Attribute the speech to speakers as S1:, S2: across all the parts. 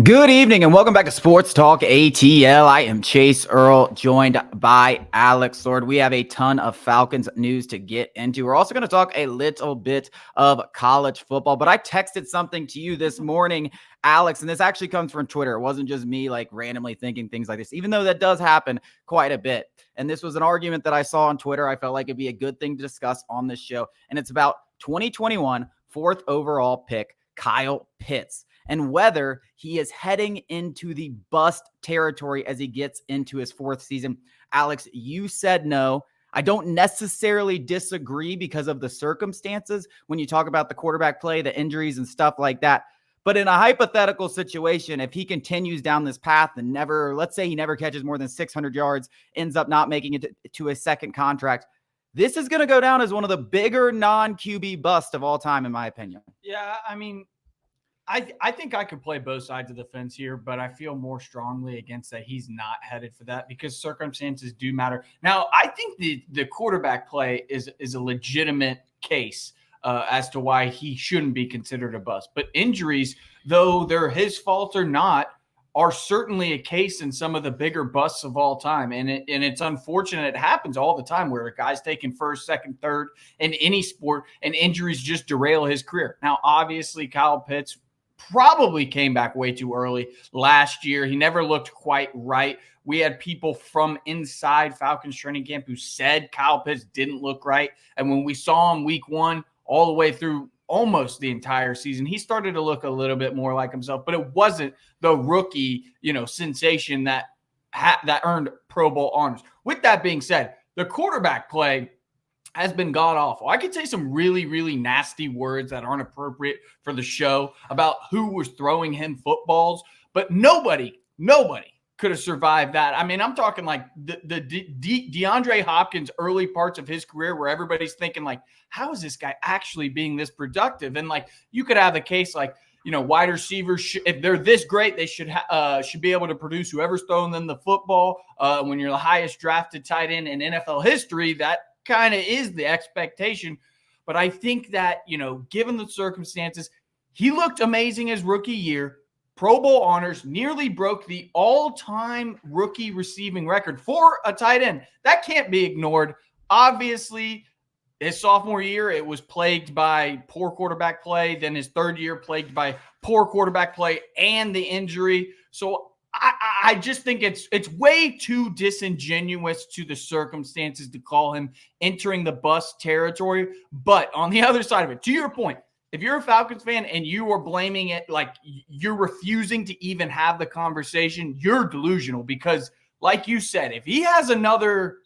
S1: Good evening and welcome back to Sports Talk ATL. I am Chase Earl, joined by Alex Lord. We have a ton of Falcons news to get into. We're also going to talk a little bit of college football, but I texted something to you this morning, Alex, and this actually comes from Twitter. It wasn't just me like randomly thinking things like this, even though that does happen quite a bit. And this was an argument that I saw on Twitter. I felt like it'd be a good thing to discuss on this show. And it's about 2021 fourth overall pick, Kyle Pitts, and whether he is heading into the bust territory as he gets into his fourth season. Alex, you said no. I don't necessarily disagree because of the circumstances when you talk about the quarterback play, the injuries and stuff like that. But in a hypothetical situation, if he continues down this path and let's say he never catches more than 600 yards, ends up not making it to a second contract, this is going to go down as one of the bigger non-QB busts of all time, in my opinion.
S2: Yeah, I mean, I think I could play both sides of the fence here, but I feel more strongly against that he's not headed for that because circumstances do matter. Now, I think the quarterback play is a legitimate case as to why he shouldn't be considered a bust. But injuries, though they're his fault or not, are certainly a case in some of the bigger busts of all time. And it's unfortunate. It happens all the time where a guy's taking first, second, third in any sport and injuries just derail his career. Now, obviously, Kyle Pitts probably came back way too early last year. He never looked quite right. We had people from inside Falcons training camp who said Kyle Pitts didn't look right. And when we saw him week one all the way through almost the entire season, he started to look a little bit more like himself, but it wasn't the rookie, sensation that earned Pro Bowl honors. With that being said, the quarterback play has been god-awful. I could say some really, really nasty words that aren't appropriate for the show about who was throwing him footballs, but nobody could have survived that. I mean, I'm talking like the DeAndre Hopkins early parts of his career where everybody's thinking like, how is this guy actually being this productive? And like, you could have the case like, wide receivers, if they're this great, they should be able to produce whoever's throwing them the football. When you're the highest drafted tight end in NFL history, that kind of is the expectation. But I think that, given the circumstances, he looked amazing his rookie year. Pro Bowl honors, nearly broke the all-time rookie receiving record for a tight end. That can't be ignored. Obviously, his sophomore year, it was plagued by poor quarterback play. Then his third year, plagued by poor quarterback play and the injury. So I just think it's way too disingenuous to the circumstances to call him entering the bust territory. But on the other side of it, to your point, if you're a Falcons fan and you are blaming it, like you're refusing to even have the conversation, you're delusional because, like you said, if he has another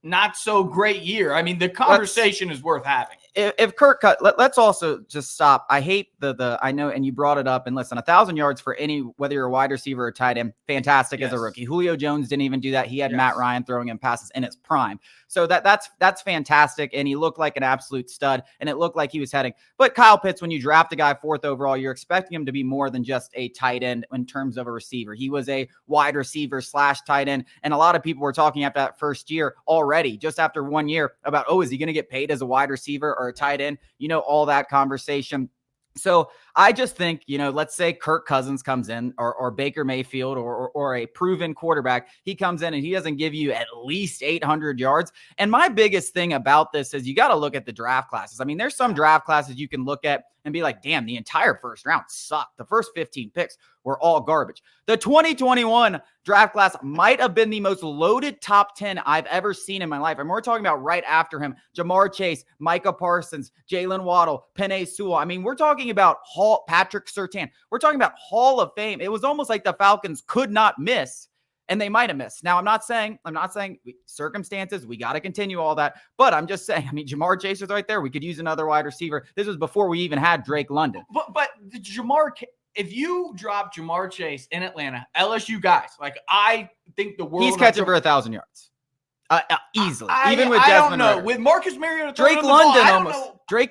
S2: not so great year, I mean, the conversation is worth having.
S1: If Kirk cut, let's also just stop. I hate I know, and you brought it up. And listen, 1,000 yards for whether you're a wide receiver or tight end, fantastic as a rookie. Julio Jones didn't even do that. He had Matt Ryan throwing him passes in his prime. So that's fantastic. And he looked like an absolute stud, and it looked like he was heading. But Kyle Pitts, when you draft a guy fourth overall, you're expecting him to be more than just a tight end in terms of a receiver. He was a wide receiver / tight end. And a lot of people were talking after that first year already, just after 1 year, about, is he going to get paid as a wide receiver or a tight end? All that conversation. So I just think, let's say Kirk Cousins comes in or Baker Mayfield or a proven quarterback. He comes in and he doesn't give you at least 800 yards. And my biggest thing about this is you got to look at the draft classes. I mean, there's some draft classes you can look at and be like, damn, the entire first round sucked. The first 15 picks were all garbage. The 2021 draft class might have been the most loaded top 10 I've ever seen in my life. And we're talking about right after him, Jamar Chase, Micah Parsons, Jalen Waddle, Penei Sewell. I mean, we're talking about Patrick Surtain. We're talking about Hall of Fame. It was almost like the Falcons could not miss, and they might have missed. Now, I'm not saying circumstances, we got to continue all that, but I'm just saying, I mean, Jamar Chase is right there. We could use another wide receiver. This was before we even had Drake London.
S2: But if you drop Jamar Chase in Atlanta, LSU guys, like I think the world.
S1: He's catching for 1,000 yards. Easily. Even with
S2: I
S1: Desmond
S2: don't know.
S1: Ridder.
S2: With Marcus Mariota,
S1: Drake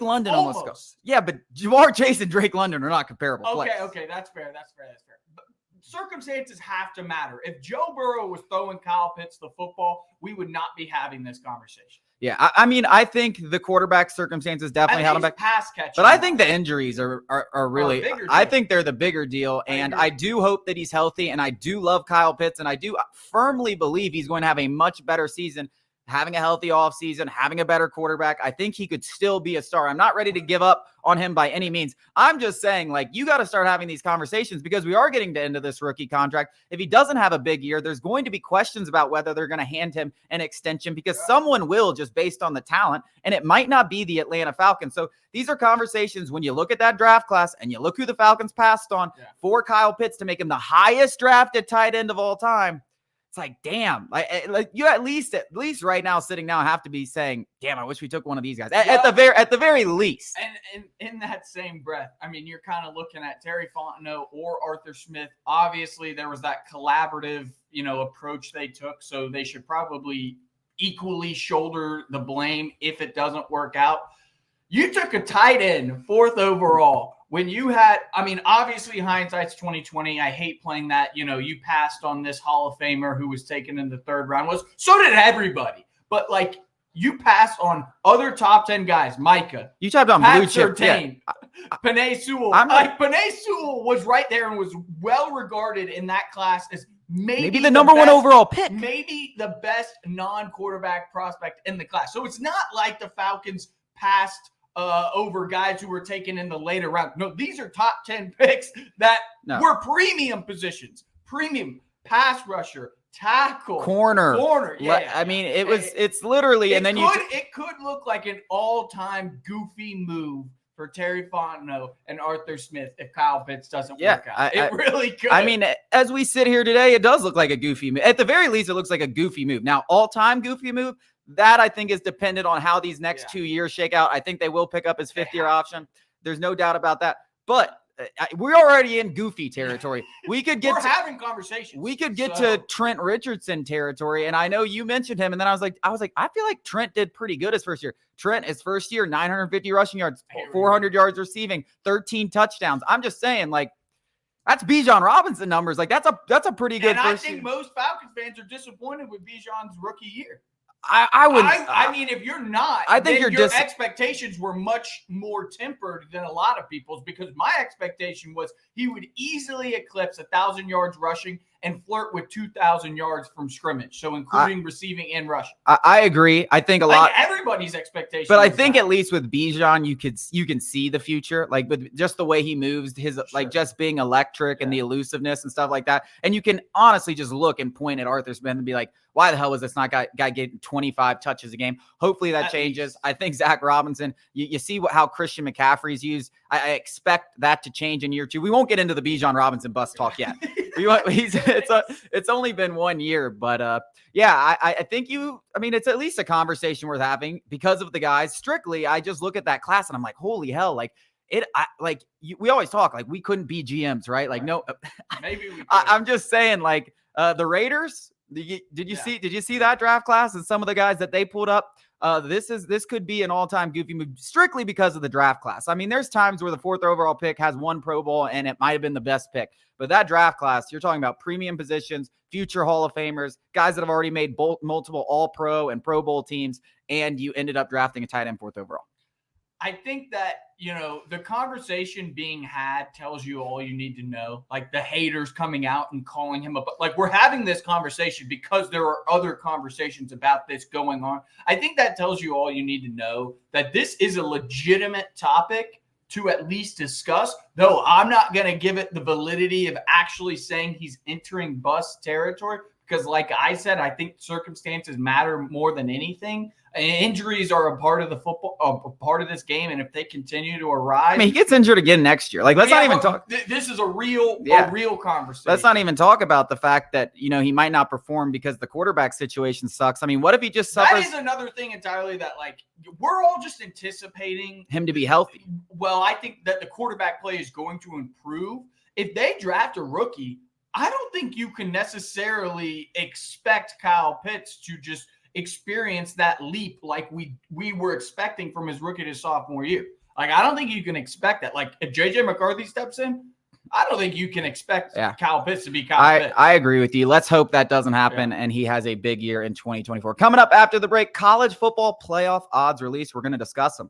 S1: London almost goes. Yeah, but Jamar Chase and Drake London are not comparable players.
S2: Okay, that's fair. But circumstances have to matter. If Joe Burrow was throwing Kyle Pitts the football, we would not be having this conversation.
S1: Yeah, I mean, I think the quarterback circumstances definitely held him back.
S2: Pass catching,
S1: but I think the injuries are really. I think they're the bigger deal, and I do hope that he's healthy. And I do love Kyle Pitts, and I do firmly believe he's going to have a much better season. Having a healthy offseason, having a better quarterback, I think he could still be a star. I'm not ready to give up on him by any means. I'm just saying, like, you got to start having these conversations because we are getting to the end of this rookie contract. If he doesn't have a big year, there's going to be questions about whether they're going to hand him an extension because someone will, just based on the talent, and it might not be the Atlanta Falcons. So these are conversations when you look at that draft class and you look who the Falcons passed on for Kyle Pitts to make him the highest drafted tight end of all time. It's like, damn, like you at least right now sitting now have to be saying, damn, I wish we took one of these guys at the very least.
S2: And in that same breath, I mean, you're kind of looking at Terry Fontenot or Arthur Smith. Obviously, there was that collaborative, approach they took, so they should probably equally shoulder the blame if it doesn't work out. You took a tight end 4th overall. When you had, I mean, obviously hindsight's 2020. I hate playing that. You passed on this Hall of Famer who was taken in the 3rd round. So did everybody. But like, you passed on other top 10 guys. Micah.
S1: You tapped on blue chip.
S2: Penei Sewell. Penei Sewell was right there and was well regarded in that class as maybe
S1: the number one overall pick.
S2: Maybe the best non-quarterback prospect in the class. So it's not like the Falcons passed over guys who were taken in the later round. No, these are top 10 picks that were premium positions. Premium pass rusher, tackle,
S1: corner.
S2: Yeah.
S1: I mean, it's literally, and then
S2: it could look like an all-time goofy move for Terry Fontenot and Arthur Smith if Kyle Pitts doesn't work out. It really could.
S1: I mean, as we sit here today, it does look like a goofy move. At the very least, it looks like a goofy move. Now, all-time goofy move, that I think is dependent on how these next 2 years shake out. I think they will pick up his 5th-year option. There's no doubt about that. But we're already in goofy territory. We could get
S2: having conversations.
S1: We could get to Trent Richardson territory. And I know you mentioned him. And then I was like, I feel like Trent did pretty good his first year. Trent, his first year, 950 rushing yards, 400 yards receiving, 13 touchdowns. I'm just saying, like, that's Bijan Robinson numbers. Like, that's a pretty good. And
S2: I think most Falcons fans are disappointed with Bijan's rookie year.
S1: I
S2: mean, if you're not,
S1: I think
S2: your expectations were much more tempered than a lot of people's, because my expectation was he would easily eclipse 1,000 yards rushing and flirt with 2,000 yards from scrimmage. So including receiving and rushing.
S1: I agree. I think a lot
S2: everybody's expectation.
S1: But I think at least with Bijan, you can see the future, like with just the way he moves, like just being electric and the elusiveness and stuff like that. And you can honestly just look and point at Arthur Smith and be like, why the hell was this not guy getting 25 touches a game? Hopefully that changes. I think Zach Robinson, you see how Christian McCaffrey's used. I expect that to change in year 2. We won't get into the Bijan Robinson bust talk yet. It's only been 1 year, but I think it's at least a conversation worth having because of the guys. Strictly, I just look at that class and I'm like, holy hell, like we always talk like we couldn't be GMs, right? Like, no,
S2: maybe we could.
S1: I'm just saying, like, the Raiders. Did you see that draft class and some of the guys that they pulled up? This could be an all-time goofy move strictly because of the draft class. I mean, there's times where the 4th overall pick has 1 Pro Bowl and it might have been the best pick. But that draft class, you're talking about premium positions, future Hall of Famers, guys that have already made multiple All-Pro and Pro Bowl teams, and you ended up drafting a tight end 4th overall.
S2: I think that, the conversation being had tells you all you need to know. Like the haters coming out and calling him up. Like, we're having this conversation because there are other conversations about this going on. I think that tells you all you need to know, that this is a legitimate topic to at least discuss, though I'm not going to give it the validity of actually saying he's entering bust territory. Because like I said, I think circumstances matter more than anything. Injuries are a part of the football, a part of this game, and if they continue to arise,
S1: I mean, he gets injured again next year. Like, let's not even talk.
S2: This is a real conversation.
S1: Let's not even talk about the fact that he might not perform because the quarterback situation sucks. I mean, what if he just suffers?
S2: That is another thing entirely. That like we're all just anticipating
S1: him to be healthy.
S2: Well, I think that the quarterback play is going to improve if they draft a rookie. I don't think you can necessarily expect Kyle Pitts to just experience that leap like we were expecting from his rookie to sophomore year. Like, I don't think you can expect that. Like, if JJ McCarthy steps in, I don't think you can expect Kyle Pitts to be Kyle Pitts.
S1: I agree with you. Let's hope that doesn't happen and he has a big year in 2024. Coming up after the break, college football playoff odds release. We're going to discuss them.